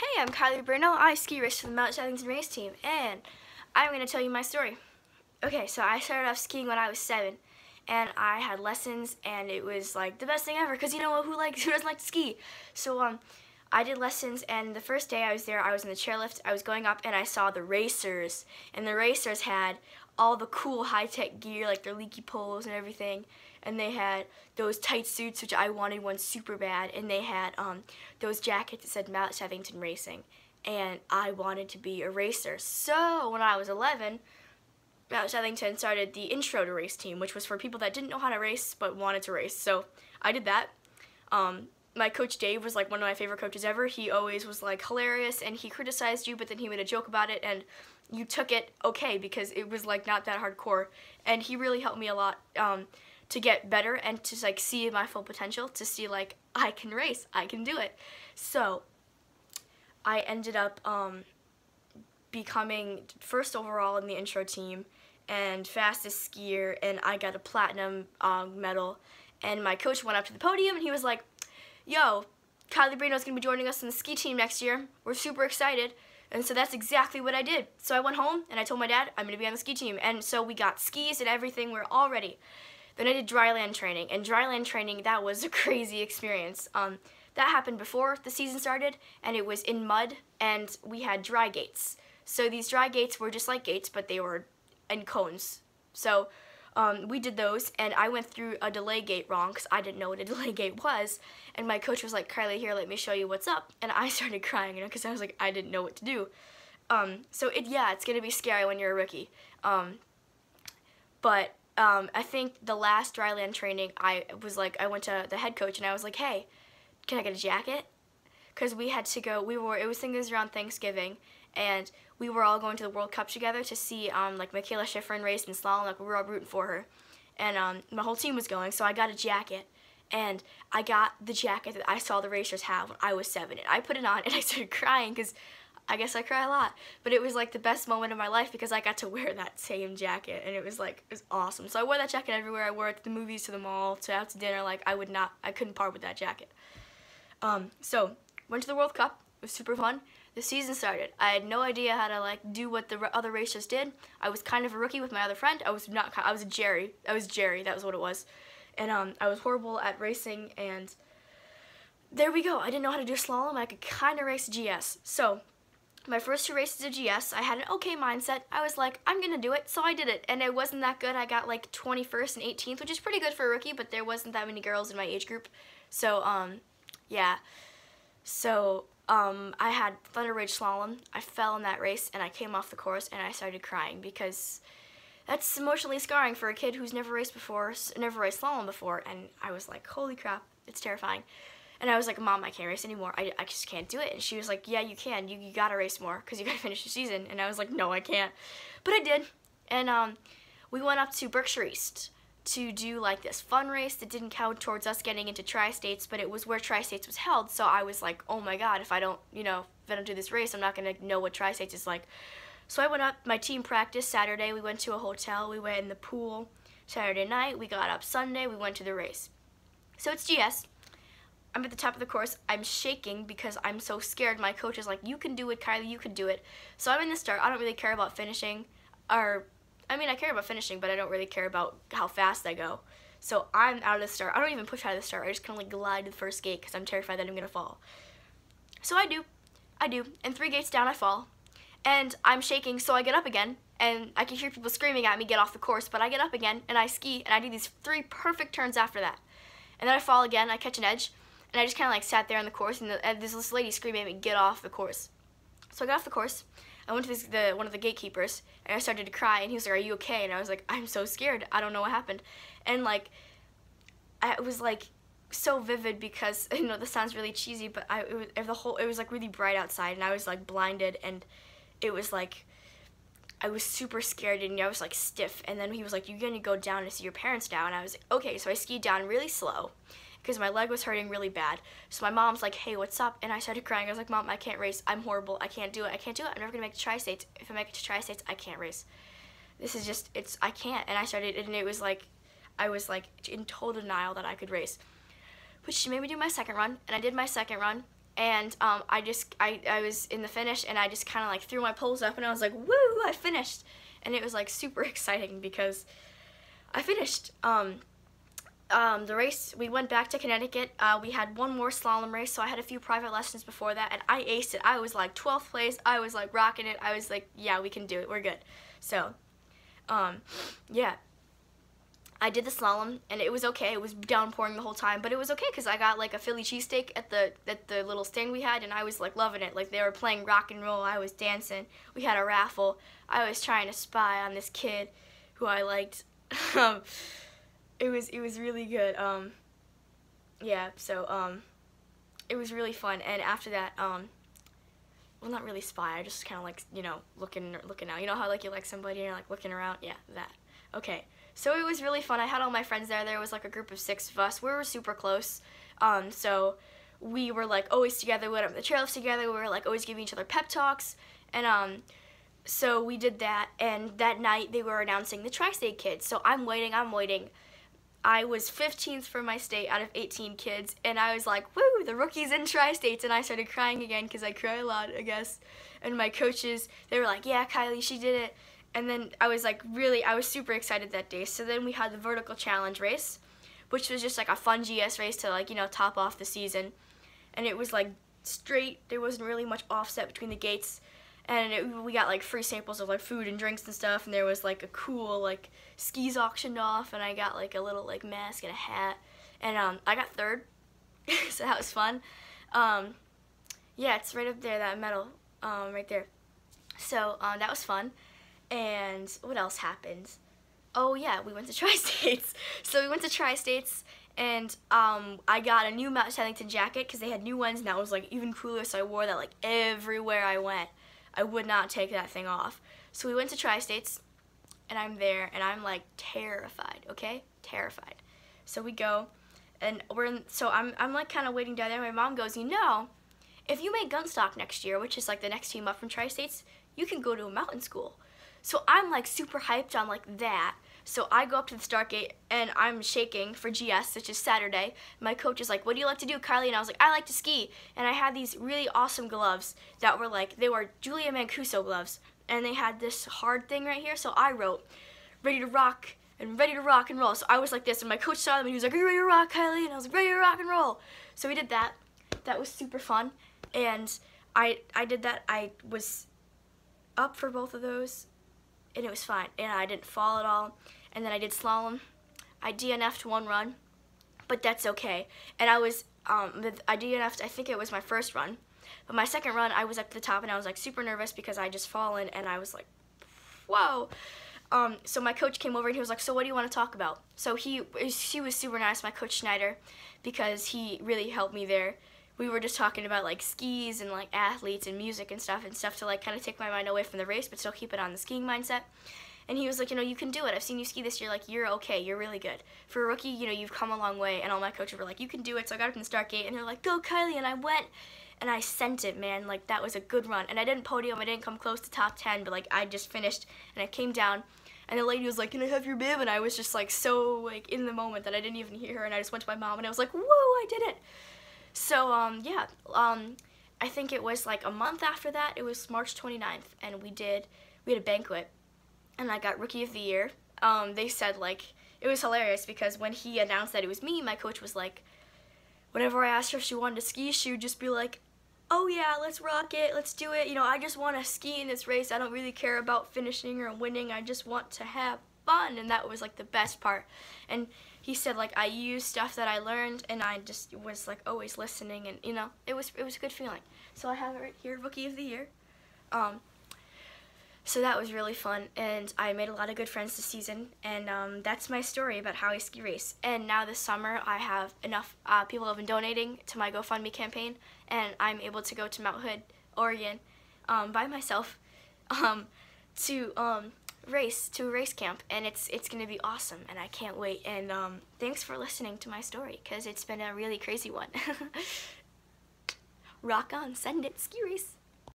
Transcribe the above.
Hey, I'm Kylie. I ski race for the Mount Shadington race team, and I'm going to tell you my story. Okay, so I started off skiing when I was 7, and I had lessons, and it was like the best thing ever, because you know who doesn't like to ski? So I did lessons, and the first day I was there, I was in the chairlift, I was going up, and I saw the racers, and the racers had all the cool high-tech gear, like their leaky poles and everything, and they had those tight suits, which I wanted one super bad, and they had those jackets that said Mount Shadington Racing, and I wanted to be a racer. So when I was 11, Mount Shadington started the Intro to Race team, which was for people that didn't know how to race but wanted to race. So I did that. My coach Dave was like one of my favorite coaches ever. He always was like hilarious, and he criticized you, but then he made a joke about it, and you took it okay because it was like not that hardcore. And he really helped me a lot to get better and to like see my full potential, to see like I can race, I can do it. So I ended up becoming first overall in the intro team and fastest skier, and I got a platinum medal. And my coach went up to the podium and he was like, "Yo, Kylie Brino's gonna be joining us in the ski team next year. We're super excited." And so that's exactly what I did. So I went home and I told my dad I'm gonna be on the ski team. And so we got skis and everything. We're all ready. Then I did dryland training, and dryland training, that was a crazy experience. That happened before the season started, and it was in mud, and we had dry gates. So these dry gates were just like gates, but they were in cones. So we did those, and I went through a delay gate wrong because I didn't know what a delay gate was. And my coach was like, "Kylie, here, let me show you what's up." And I started crying, because I was like, I didn't know what to do. It's gonna be scary when you're a rookie. I think the last dryland training, I went to the head coach and I was like, "Hey, can I get a jacket?" Because we had to go, it was around Thanksgiving, and we were all going to the World Cup together to see like Michaela Schifrin race in slalom. Like, we were all rooting for her, and my whole team was going, so I got a jacket, and I got the jacket that I saw the racers have when I was 7, and I put it on and I started crying because I guess I cry a lot, but it was like the best moment of my life because I got to wear that same jacket, and it was awesome. So I wore that jacket everywhere. I wore it to the movies, to the mall, to out to dinner. Like, I couldn't part with that jacket. So went to the World Cup. It was super fun. The season started. I had no idea how to like do what the other racers did. I was kind of a rookie with my other friend. I was a Jerry. That was what it was. And I was horrible at racing, and there we go. I didn't know how to do slalom. I could kind of race GS. So my first 2 races of GS, I had an okay mindset. I was like, I'm gonna do it, so I did it, and it wasn't that good. I got like 21st and 18th, which is pretty good for a rookie, but there wasn't that many girls in my age group. So yeah. So I had Thunder Ridge Slalom. I fell in that race, and I came off the course, and I started crying because that's emotionally scarring for a kid who's never raced slalom before, and I was like, holy crap, it's terrifying. And I was like, "Mom, I can't race anymore. I just can't do it." And she was like, "Yeah, you can. You gotta race more because you gotta finish the season." And I was like, "No, I can't." But I did. And we went up to Berkshire East to do like this fun race that didn't count towards us getting into Tri-States, but it was where Tri-States was held. So I was like, oh my God, if I don't do this race, I'm not gonna know what Tri-States is like. So I went up. My team practiced Saturday. We went to a hotel. We went in the pool Saturday night. We got up Sunday. We went to the race. So it's GS. I'm at the top of the course. I'm shaking because I'm so scared. My coach is like, "You can do it, Kylie, you can do it." So I'm in the start. I don't really care about finishing. I care about finishing, but I don't really care about how fast I go. So I'm out of the start. I don't even push out of the start. I just kind of like glide to the first gate because I'm terrified that I'm going to fall. So I do. And 3 gates down, I fall. And I'm shaking, so I get up again. And I can hear people screaming at me, "Get off the course." But I get up again, and I ski, and I do these 3 perfect turns after that. And then I fall again. I catch an edge. And I just kind of like sat there on the course, and this lady screaming at me, "Get off the course." So I got off the course. I went to one of the gatekeepers, and I started to cry, and he was like, "Are you okay?" And I was like, "I'm so scared. I don't know what happened." And like, it was like so vivid because this sounds really cheesy, but it was like really bright outside, and I was like blinded, and it was like I was super scared, and I was like stiff. And then he was like, "You're gonna go down and see your parents now." And I was like, "Okay." So I skied down really slow because my leg was hurting really bad. So my mom's like, "Hey, what's up?" And I started crying. I was like, "Mom, I can't race. I'm horrible. I can't do it. I can't do it. I'm never gonna make it to Tri-States. If I make it to Tri-States, I can't race. This is just, I can't." And it was like, I was like in total denial that I could race. But she made me do my second run, and I did my second run, and I was in the finish, and I just kind of like threw my poles up, and I was like, woo, I finished. And it was like super exciting because I finished. The race, we went back to Connecticut. We had one more slalom race, so I had a few private lessons before that, and I aced it. I was like 12th place. I was like rocking it. I was like, yeah, we can do it. We're good. So, yeah. I did the slalom, and it was okay. It was downpouring the whole time, but it was okay because I got like a Philly cheesesteak at the little stand we had, and I was like loving it. Like they were playing rock and roll. I was dancing. We had a raffle. I was trying to spy on this kid who I liked. It was really good. Yeah. So it was really fun. And after that, well, not really spy. I just kind of like, you know, looking out. You know how like you like somebody and you're like looking around? Yeah, that. Okay. So it was really fun. I had all my friends there. There was like a group of 6 of us. We were super close. So we were like always together. We went up the trails together. We were like always giving each other pep talks. And so we did that. And that night they were announcing the Tri-State kids. So I'm waiting. I was 15th for my state out of 18 kids, and I was like, woo, the rookies in Tri-States, and I started crying again because I cry a lot, I guess. And my coaches, they were like, yeah, Kylie, she did it. And then I was like, I was super excited that day. So then we had the vertical challenge race, which was just like a fun GS race to like, you know, top off the season. And it was like straight, there wasn't really much offset between the gates. And we got like free samples of like food and drinks and stuff, and there was like a cool like skis auctioned off, and I got like a little like mask and a hat, and I got 3rd, so that was fun. Yeah, it's right up there, that medal, right there. So that was fun. And what else happened? Oh yeah, we went to Tri-States. So we went to Tri-States, and I got a new Mount Tennyson jacket because they had new ones, and that was like even cooler. So I wore that like everywhere I went. I would not take that thing off. So we went to Tri-States, and I'm there, and I'm like terrified, okay? Terrified. So we go, and I'm like kind of waiting down there. My mom goes, you know, if you make Gunstock next year, which is like the next team up from Tri-States, you can go to a mountain school. So I'm like super hyped on like that. So I go up to the start gate, and I'm shaking for GS, which is Saturday. My coach is like, what do you like to do, Kylie? And I was like, I like to ski. And I had these really awesome gloves that were like, they were Julia Mancuso gloves. And they had this hard thing right here. So I wrote, ready to rock and ready to rock and roll. So I was like this, and my coach saw them, and he was like, are you ready to rock, Kylie? And I was like, ready to rock and roll. So we did that. That was super fun. And I did that. I was up for both of those, and it was fine, and I didn't fall at all. And then I did slalom. I DNF'd 1 run, but that's okay. And I DNF'd, I think it was my first run, but my second run I was at the top, and I was like super nervous because I just fallen, and I was like, whoa. So my coach came over, and he was like, so what do you want to talk about? So he was super nice, my coach Schneider, because he really helped me there. We were just talking about like skis and like athletes and music and stuff to like kind of take my mind away from the race but still keep it on the skiing mindset. And he was like, you know, you can do it. I've seen you ski this year. Like, you're okay. You're really good. For a rookie, you know, you've come a long way. And all my coaches were like, you can do it. So I got up in the start gate, and they're like, go, Kylie. And I went, and I sent it, man. Like, that was a good run. And I didn't podium. I didn't come close to top 10, but like, I just finished, and I came down. And the lady was like, can I have your bib? And I was just like so like in the moment that I didn't even hear her. And I just went to my mom, and I was like, whoa, I did it. So, yeah, I think it was like a month after that. It was March 29th, and we had a banquet, and I got Rookie of the Year. They said, like, it was hilarious because when he announced that it was me, my coach was like, whenever I asked her if she wanted to ski, she would just be like, oh yeah, let's rock it, let's do it. You know, I just want to ski in this race. I don't really care about finishing or winning. I just want to have fun, and that was like the best part. And he said, like, I used stuff that I learned, and I just was like always listening, and you know, it was a good feeling. So I have it right here, Rookie of the Year. So that was really fun, and I made a lot of good friends this season, and that's my story about how I ski race. And now this summer, I have enough people have been donating to my GoFundMe campaign, and I'm able to go to Mount Hood, Oregon, by myself, to a race camp, and it's gonna be awesome, and I can't wait. And thanks for listening to my story, because it's been a really crazy one. Rock on, send it, ski race.